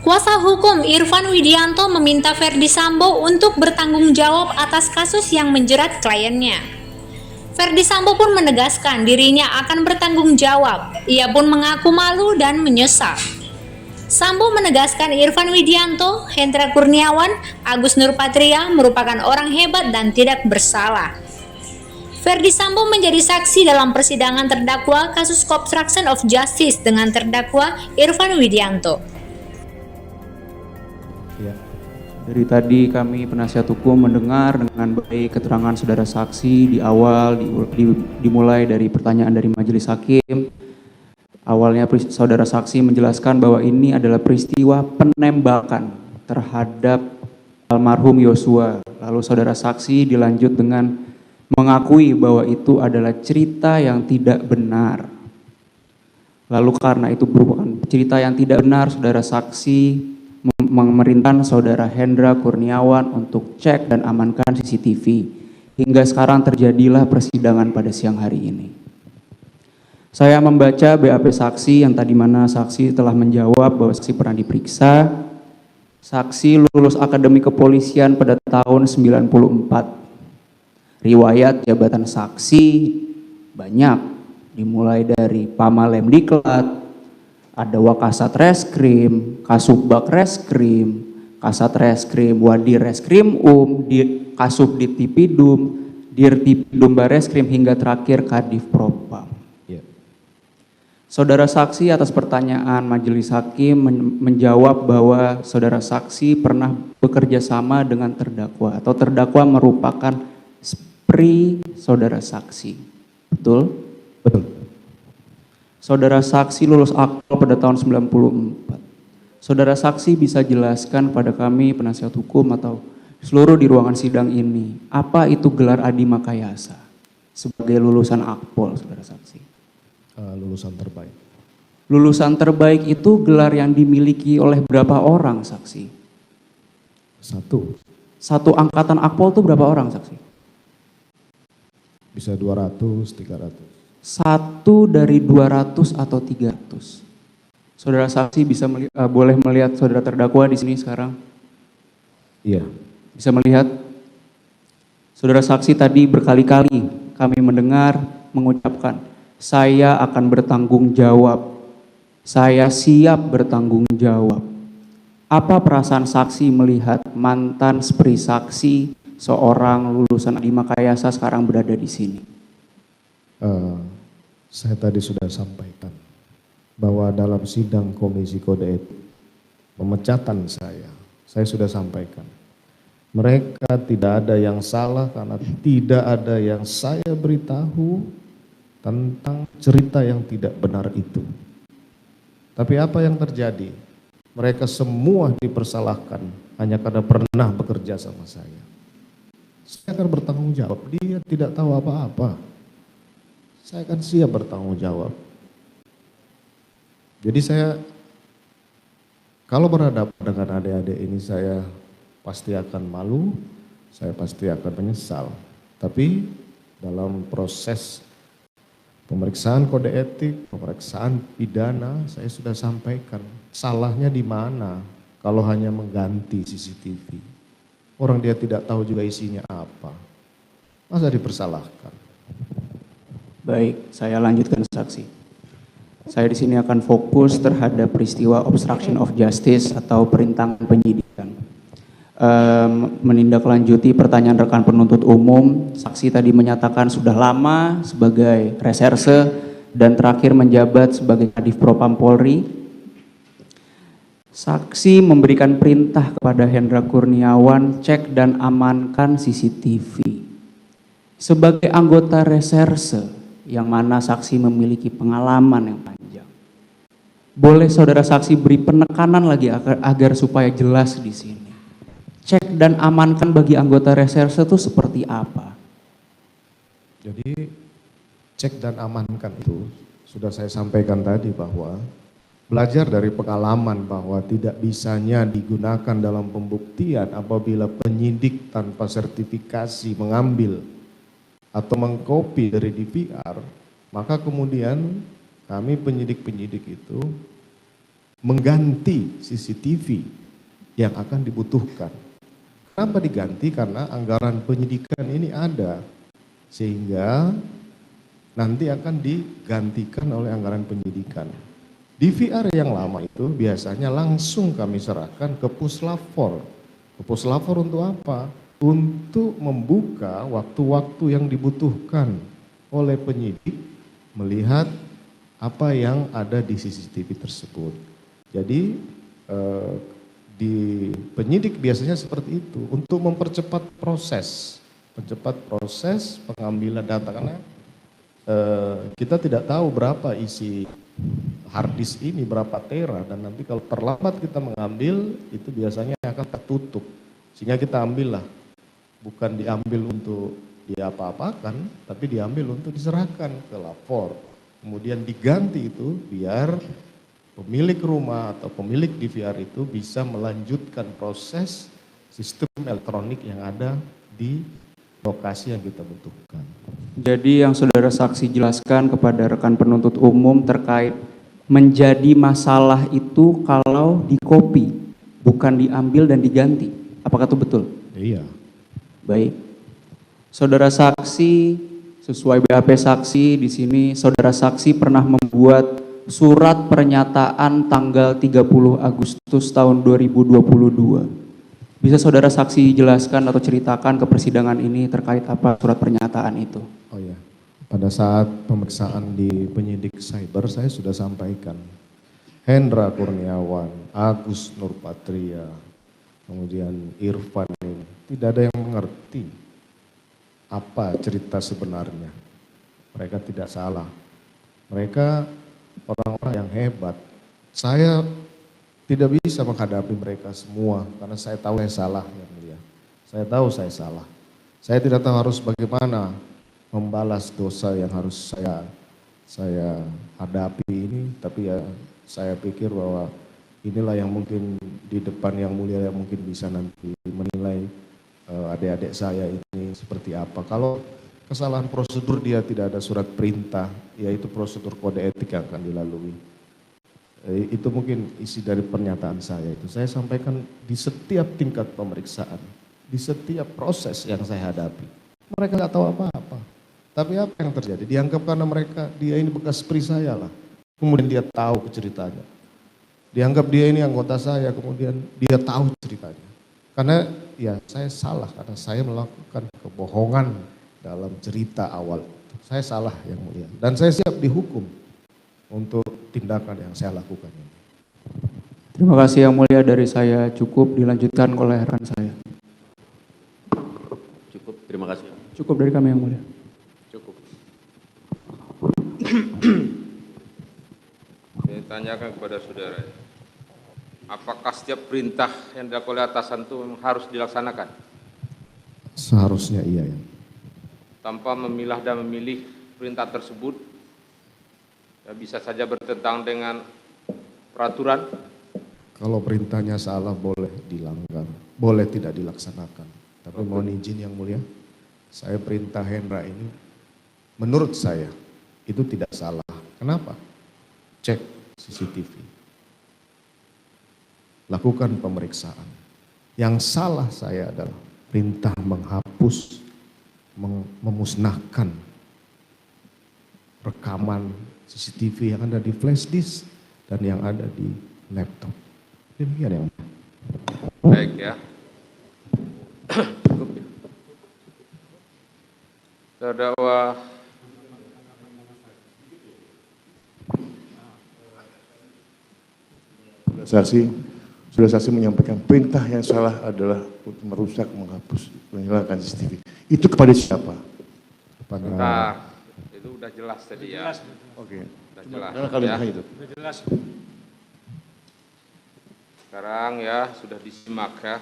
Kuasa hukum Irfan Widianto meminta Verdi Sambo untuk bertanggung jawab atas kasus yang menjerat kliennya. Verdi Sambo pun menegaskan dirinya akan bertanggung jawab. Ia pun mengaku malu dan menyesal. Sambo menegaskan Irfan Widianto, Hendra Kurniawan, Agus Nurpatria merupakan orang hebat dan tidak bersalah. Verdi Sambo menjadi saksi dalam persidangan terdakwa kasus obstruction of justice dengan terdakwa Irfan Widianto. Ya. Dari tadi kami penasihat hukum mendengar dengan baik keterangan saudara saksi di awal, dimulai dari pertanyaan dari majelis hakim. Awalnya saudara saksi menjelaskan bahwa ini adalah peristiwa penembakan terhadap almarhum Yosua. Lalu saudara saksi dilanjut dengan mengakui bahwa itu adalah cerita yang tidak benar. Lalu karena itu merupakan cerita yang tidak benar, saudara saksi memerintahkan saudara Hendra Kurniawan untuk cek dan amankan CCTV. Hingga sekarang terjadilah persidangan pada siang hari ini. Saya membaca BAP saksi yang tadi mana saksi telah menjawab bahwa saksi pernah diperiksa. Saksi lulus akademi kepolisian pada tahun 94. Riwayat jabatan saksi banyak, dimulai dari Pamalem Diklat, ada Wakasat Reskrim, Kasubag Reskrim, Kasat Reskrim, Wadir Reskrim Kasubdit Tipidum, Dirtipidum Bareskrim hingga terakhir Kadif Propam. Ya. Saudara saksi atas pertanyaan majelis hakim menjawab bahwa saudara saksi pernah bekerja sama dengan terdakwa atau terdakwa merupakan saudara saksi. Betul? Betul. Saudara saksi lulus akpol pada tahun 94. Saudara saksi bisa jelaskan pada kami penasihat hukum atau seluruh di ruangan sidang ini, apa itu gelar Adi Makayasa sebagai lulusan akpol, saudara saksi? Lulusan terbaik. Lulusan terbaik itu gelar yang dimiliki oleh berapa orang, saksi? Satu angkatan akpol itu berapa orang, saksi? Bisa 200, 300. Satu dari 200 atau 300. Saudara saksi bisa boleh melihat saudara terdakwa di sini sekarang? Iya. Bisa melihat? Saudara saksi tadi berkali-kali kami mendengar mengucapkan, saya akan bertanggung jawab. Saya siap bertanggung jawab. Apa perasaan saksi melihat mantan spree saksi seorang lulusan Adi Makayasa sekarang berada di sini? Saya tadi sudah sampaikan bahwa dalam sidang Komisi Kode Etik pemecatan saya sudah sampaikan. Mereka tidak ada yang salah karena tidak ada yang saya beritahu tentang cerita yang tidak benar itu. Tapi apa yang terjadi? Mereka semua dipersalahkan hanya karena pernah bekerja sama saya. Saya akan bertanggung jawab, dia tidak tahu apa-apa. Saya akan siap bertanggung jawab. Jadi saya, kalau berhadapan dengan adik-adik ini saya pasti akan malu, saya pasti akan menyesal. Tapi dalam proses pemeriksaan kode etik, pemeriksaan pidana, saya sudah sampaikan salahnya di mana kalau hanya mengganti CCTV. Orang dia tidak tahu juga isinya apa. Masa dipersalahkan? Baik, saya lanjutkan saksi. Saya di sini akan fokus terhadap peristiwa obstruction of justice atau perintangan penyidikan. Menindaklanjuti pertanyaan rekan penuntut umum, saksi tadi menyatakan sudah lama sebagai reserse dan terakhir menjabat sebagai Kadif Propam Polri. Saksi memberikan perintah kepada Hendra Kurniawan cek dan amankan CCTV. Sebagai anggota reserse yang mana saksi memiliki pengalaman yang panjang, boleh saudara saksi beri penekanan lagi agar supaya jelas di sini. Cek dan amankan bagi anggota reserse itu seperti apa? Jadi cek dan amankan itu sudah saya sampaikan tadi bahwa belajar dari pengalaman bahwa tidak bisanya digunakan dalam pembuktian apabila penyidik tanpa sertifikasi mengambil atau mengcopy dari DVR, maka kemudian kami penyidik-penyidik itu mengganti CCTV yang akan dibutuhkan. Kenapa diganti? Karena anggaran penyidikan ini ada, sehingga nanti akan digantikan oleh anggaran penyidikan. DVR yang lama itu biasanya langsung kami serahkan ke Puslapfor. Ke Puslapfor untuk apa? Untuk membuka waktu-waktu yang dibutuhkan oleh penyidik melihat apa yang ada di CCTV tersebut. Jadi di penyidik biasanya seperti itu untuk mempercepat proses pengambilan data, karena kita tidak tahu berapa isi harddisk ini, berapa tera, dan nanti kalau terlambat kita mengambil itu biasanya akan tertutup, sehingga kita ambillah, bukan diambil untuk diapa-apakan, tapi diambil untuk diserahkan ke lapor, kemudian diganti itu biar pemilik rumah atau pemilik DVR itu bisa melanjutkan proses sistem elektronik yang ada di lokasi yang kita butuhkan. Jadi yang saudara saksi jelaskan kepada rekan penuntut umum terkait menjadi masalah itu kalau di-copy, bukan diambil dan diganti. Apakah itu betul? Iya. Baik. Saudara saksi, sesuai BAP saksi di sini saudara saksi pernah membuat surat pernyataan tanggal 30 Agustus tahun 2022. Bisa saudara saksi jelaskan atau ceritakan ke persidangan ini terkait apa surat pernyataan itu? Oh ya, pada saat pemeriksaan di penyidik cyber saya sudah sampaikan. Hendra Kurniawan, Agus Nurpatria, kemudian Irfan ini tidak ada yang mengerti apa cerita sebenarnya. Mereka tidak salah. Mereka orang-orang yang hebat. Saya tidak bisa menghadapi mereka semua karena saya tahu saya salah, yang mulia. Saya tahu saya salah. Saya tidak tahu harus bagaimana membalas dosa yang harus saya hadapi ini, tapi ya saya pikir bahwa inilah yang mungkin di depan yang mulia yang mungkin bisa nanti menilai adik-adik saya ini seperti apa. Kalau kesalahan prosedur dia tidak ada surat perintah, yaitu prosedur kode etik yang akan dilalui. Itu mungkin isi dari pernyataan saya itu. Saya sampaikan di setiap tingkat pemeriksaan, di setiap proses yang saya hadapi. Mereka nggak tahu apa-apa. Tapi apa yang terjadi? Dianggap karena dia ini bekas pri saya lah. Kemudian dia tahu ceritanya. Dianggap dia ini anggota saya, kemudian dia tahu ceritanya. Karena ya saya salah, karena saya melakukan kebohongan dalam cerita awal. Saya salah, yang mulia. Dan saya siap dihukum untuk tindakan yang saya lakukan ini. Terima kasih yang mulia, dari saya cukup, dilanjutkan oleh rekan saya. Cukup, terima kasih. Cukup dari kami yang mulia. Cukup. Saya tanyakan kepada saudara, apakah setiap perintah yang dilakukan oleh atasan itu harus dilaksanakan? Seharusnya iya ya. Tanpa memilah dan memilih perintah tersebut, ya bisa saja bertentangan dengan peraturan. Kalau perintahnya salah boleh dilanggar, boleh tidak dilaksanakan. Tapi mohon izin yang mulia, saya perintah Hendra ini menurut saya itu tidak salah. Kenapa? Cek CCTV. Lakukan pemeriksaan. Yang salah saya adalah perintah menghapus, memusnahkan rekaman CCTV yang ada di flash disk dan yang ada di laptop. Demikian yang Baik ya. Cukup ya. Terdakwa sudah saksi menyampaikan perintah yang salah adalah untuk merusak, menghapus, menghilangkan CCTV. Itu kepada siapa? bentar, itu udah jelas tadi ya. Oke. Udah jelas. Kalimat Ya. itu. Sekarang ya sudah disimak ya.